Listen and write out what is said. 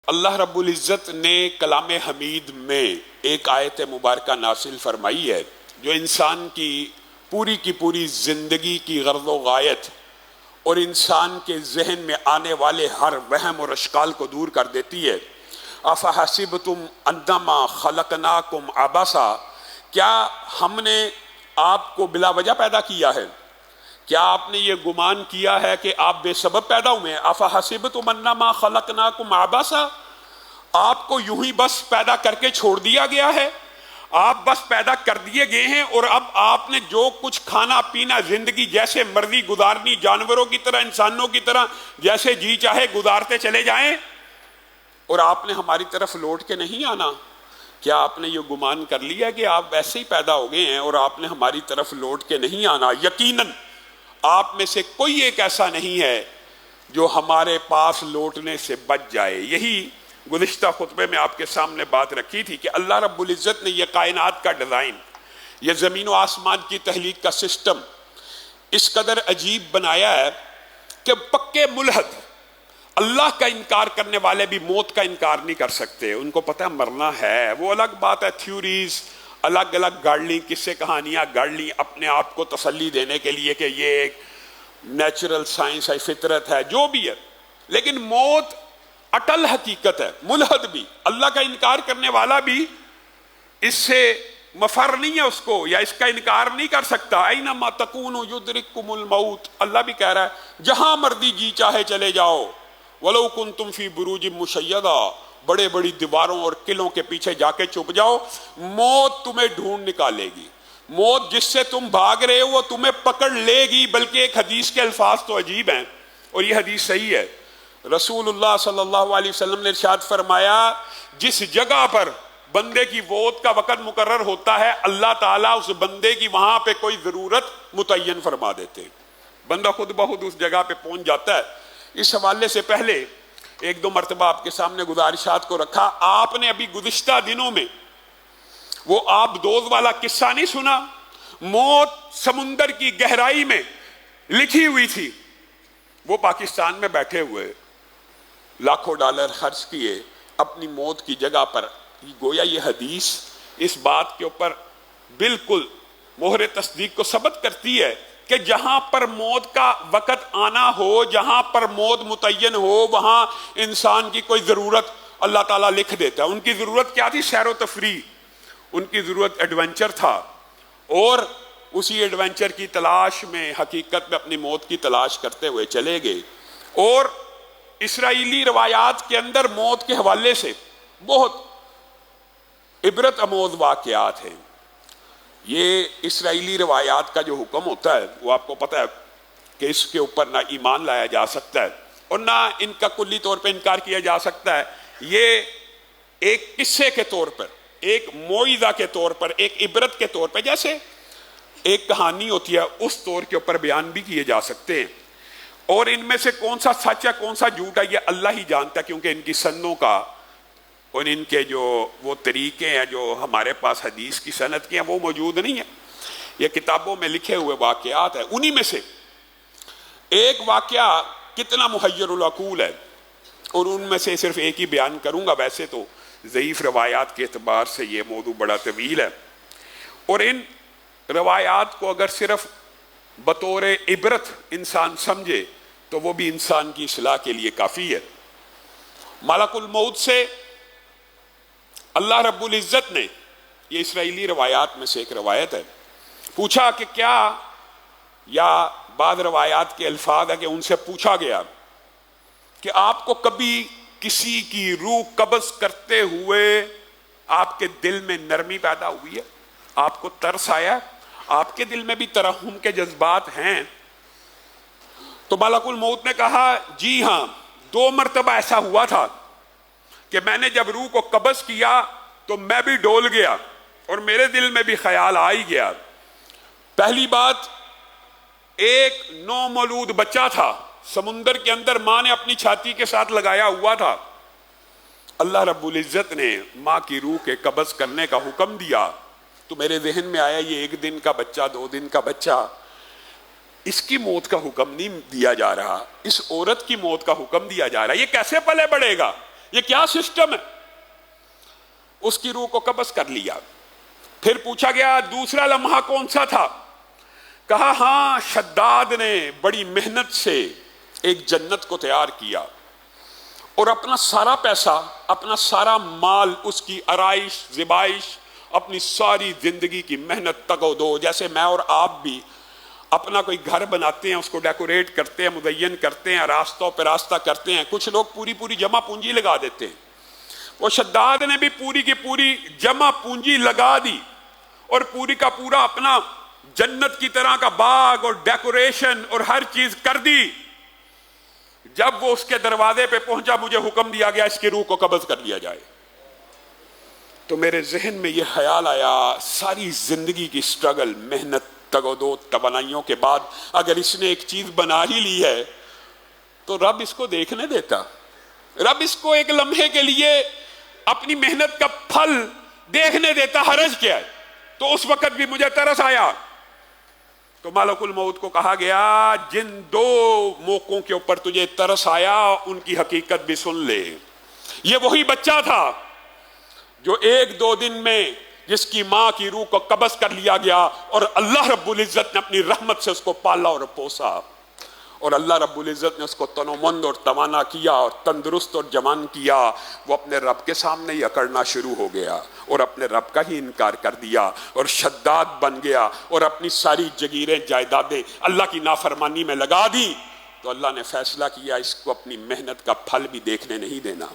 اللہ رب العزت نے کلام حمید میں ایک آیت مبارکہ نازل فرمائی ہے جو انسان کی پوری زندگی کی غرض و غایت اور انسان کے ذہن میں آنے والے ہر وہم اور اشکال کو دور کر دیتی ہے۔ افحسبتم انما خلقناکم عبثا، کیا ہم نے آپ کو بلا وجہ پیدا کیا ہے؟ کیا آپ نے یہ گمان کیا ہے کہ آپ بے سبب پیدا ہوئے ہیں؟ افحسبتم انما خلقناکم عبثا، آپ کو یوں ہی بس پیدا کر کے چھوڑ دیا گیا ہے؟ آپ بس پیدا کر دیے گئے ہیں اور اب آپ نے جو کچھ کھانا پینا زندگی جیسے مرضی گزارنی، جانوروں کی طرح انسانوں کی طرح جیسے جی چاہے گزارتے چلے جائیں، اور آپ نے ہماری طرف لوٹ کے نہیں آنا؟ کیا آپ نے یہ گمان کر لیا کہ آپ ویسے ہی پیدا ہو گئے ہیں اور آپ نے ہماری طرف لوٹ کے نہیں آنا؟ یقیناً آپ میں سے کوئی ایک ایسا نہیں ہے جو ہمارے پاس لوٹنے سے بچ جائے۔ یہی گزشتہ خطبے میں آپ کے سامنے بات رکھی تھی کہ اللہ رب العزت نے یہ کائنات کا ڈیزائن، یہ زمین و آسمان کی تخلیق کا سسٹم اس قدر عجیب بنایا ہے کہ پکے ملحد اللہ کا انکار کرنے والے بھی موت کا انکار نہیں کر سکتے۔ ان کو پتہ ہے مرنا ہے، وہ الگ بات ہے، تھیوریز الگ الگ گاڑ لیں، قصے کہانیاں گاڑ لیں اپنے آپ کو تسلی دینے کے لیے کہ یہ ایک نیچرل سائنس ہے، فطرت ہے، جو بھی ہے، لیکن موت اٹل حقیقت ہے۔ ملحد بھی، اللہ کا انکار کرنے والا بھی اس سے مفر نہیں ہے، اس کو یا اس کا انکار نہیں کر سکتا۔ اینما تکونوا یدرککم الموت، اللہ بھی کہہ رہا ہے جہاں مردی جی چاہے چلے جاؤ، ولو کنتم فی بروج مشیدہ، بڑے بڑی دیواروں اور قلعوں کے پیچھے جا کے چھپ جاؤ، موت تمہیں ڈھونڈ نکالے گی۔ موت جس سے تم بھاگ رہے ہو وہ تمہیں پکڑ لے گی۔ بلکہ ایک حدیث کے الفاظ تو عجیب ہیں اور یہ حدیث صحیح ہے۔ رسول اللہ صلی اللہ علیہ وسلم نے ارشاد فرمایا جس جگہ پر بندے کی موت کا وقت مقرر ہوتا ہے اللہ تعالیٰ اس بندے کی وہاں پہ کوئی ضرورت متعین فرما دیتے، بندہ خود بخود اس جگہ پہ پہنچ جاتا ہے۔ اس حوالے سے پہلے ایک دو مرتبہ آپ کے سامنے گزارشات کو رکھا۔ آپ نے ابھی گزشتہ دنوں میں وہ آب دوز والا قصہ نہیں سنا؟ موت سمندر کی گہرائی میں لکھی ہوئی تھی، وہ پاکستان میں بیٹھے ہوئے لاکھوں ڈالر خرچ کیے اپنی موت کی جگہ پر۔ گویا یہ حدیث اس بات کے اوپر بالکل مہر تصدیق کو ثبت کرتی ہے کہ جہاں پر موت کا وقت آنا ہو، جہاں پر موت متعین ہو، وہاں انسان کی کوئی ضرورت اللہ تعالیٰ لکھ دیتا ہے۔ ان کی ضرورت کیا تھی؟ سیر و تفریح، ان کی ضرورت ایڈونچر تھا، اور اسی ایڈونچر کی تلاش میں حقیقت میں اپنی موت کی تلاش کرتے ہوئے چلے گئے۔ اور اسرائیلی روایات کے اندر موت کے حوالے سے بہت عبرت آموز واقعات ہیں۔ یہ اسرائیلی روایات کا جو حکم ہوتا ہے وہ آپ کو پتہ ہے کہ اس کے اوپر نہ ایمان لایا جا سکتا ہے اور نہ ان کا کلی طور پہ انکار کیا جا سکتا ہے۔ یہ ایک قصے کے طور پر، ایک موعظہ کے طور پر، ایک عبرت کے طور پہ، جیسے ایک کہانی ہوتی ہے اس طور کے اوپر بیان بھی کیے جا سکتے ہیں۔ اور ان میں سے کون سا سچ ہے کون سا جھوٹ ہے یہ اللہ ہی جانتا ہے، کیونکہ ان کی سندوں کا اور ان کے جو وہ طریقے ہیں جو ہمارے پاس حدیث کی سند کے ہیں وہ موجود نہیں ہیں، یہ کتابوں میں لکھے ہوئے واقعات ہیں۔ انہی میں سے ایک واقعہ کتنا محیر العقول ہے اور ان میں سے صرف ایک ہی بیان کروں گا۔ ویسے تو ضعیف روایات کے اعتبار سے یہ موضوع بڑا طویل ہے، اور ان روایات کو اگر صرف بطور عبرت انسان سمجھے تو وہ بھی انسان کی اصلاح کے لیے کافی ہے۔ ملک الموت سے اللہ رب العزت نے، یہ اسرائیلی روایات میں سے ایک روایت ہے، پوچھا کہ کیا، یا بعض روایات کے الفاظ ہے کہ ان سے پوچھا گیا کہ آپ کو کبھی کسی کی روح قبض کرتے ہوئے آپ کے دل میں نرمی پیدا ہوئی ہے؟ آپ کو ترس آیا؟ آپ کے دل میں بھی ترحم کے جذبات ہیں؟ تو ملک الموت نے کہا جی ہاں، 2 مرتبہ ایسا ہوا تھا کہ میں نے جب روح کو قبض کیا تو میں بھی ڈول گیا اور میرے دل میں بھی خیال آ ہی گیا۔ پہلی بات، ایک نومولود بچہ تھا سمندر کے اندر، ماں نے اپنی چھاتی کے ساتھ لگایا ہوا تھا۔ اللہ رب العزت نے ماں کی روح کے قبض کرنے کا حکم دیا تو میرے ذہن میں آیا یہ 1 دن کا بچہ، 2 دن کا بچہ، اس کی موت کا حکم نہیں دیا جا رہا، اس عورت کی موت کا حکم دیا جا رہا ہے۔ یہ کیسے پلے بڑھے گا؟ یہ کیا سسٹم ہے؟ اس کی روح کو قبض کر لیا۔ پھر پوچھا گیا دوسرا لمحہ کون سا تھا؟ کہا ہاں، شداد نے بڑی محنت سے ایک جنت کو تیار کیا اور اپنا سارا پیسہ، اپنا سارا مال، اس کی آرائش زیبائش، اپنی ساری زندگی کی محنت تگ و دو، جیسے میں اور آپ بھی اپنا کوئی گھر بناتے ہیں، اس کو ڈیکوریٹ کرتے ہیں، مزین کرتے ہیں، راستوں پہ راستہ کرتے ہیں، کچھ لوگ پوری جمع پونجی لگا دیتے ہیں۔ وہ شداد نے بھی پوری کی پوری جمع پونجی لگا دی اور پوری کا پورا اپنا جنت کی طرح کا باغ اور ڈیکوریشن اور ہر چیز کر دی۔ جب وہ اس کے دروازے پہ پہنچا، مجھے حکم دیا گیا اس کی روح کو قبض کر لیا جائے۔ تو میرے ذہن میں یہ خیال آیا، ساری زندگی کی سٹرگل، محنت، تگ و دو، توانائیوں کے بعد اگر اس نے ایک چیز بنا ہی لی ہے تو رب اس کو دیکھنے دیتا، رب اس کو ایک لمحے کے لیے اپنی محنت کا پھل دیکھنے دیتا، حرج کیا ہے؟ تو اس وقت بھی مجھے ترس آیا۔ تو ملک الموت کو کہا گیا جن دو موقعوں کے اوپر تجھے ترس آیا ان کی حقیقت بھی سن لے۔ یہ وہی بچہ تھا جو ایک دو دن میں جس کی ماں کی روح کو قبض کر لیا گیا اور اللہ رب العزت نے اپنی رحمت سے اس کو پالا اور پوسا، اور اللہ رب العزت نے اس کو تنومند اور توانا کیا اور تندرست اور جوان کیا۔ وہ اپنے رب کے سامنے ہی اکڑنا شروع ہو گیا اور اپنے رب کا ہی انکار کر دیا اور شداد بن گیا اور اپنی ساری جگیریں جائیدادیں اللہ کی نافرمانی میں لگا دی۔ تو اللہ نے فیصلہ کیا اس کو اپنی محنت کا پھل بھی دیکھنے نہیں دینا۔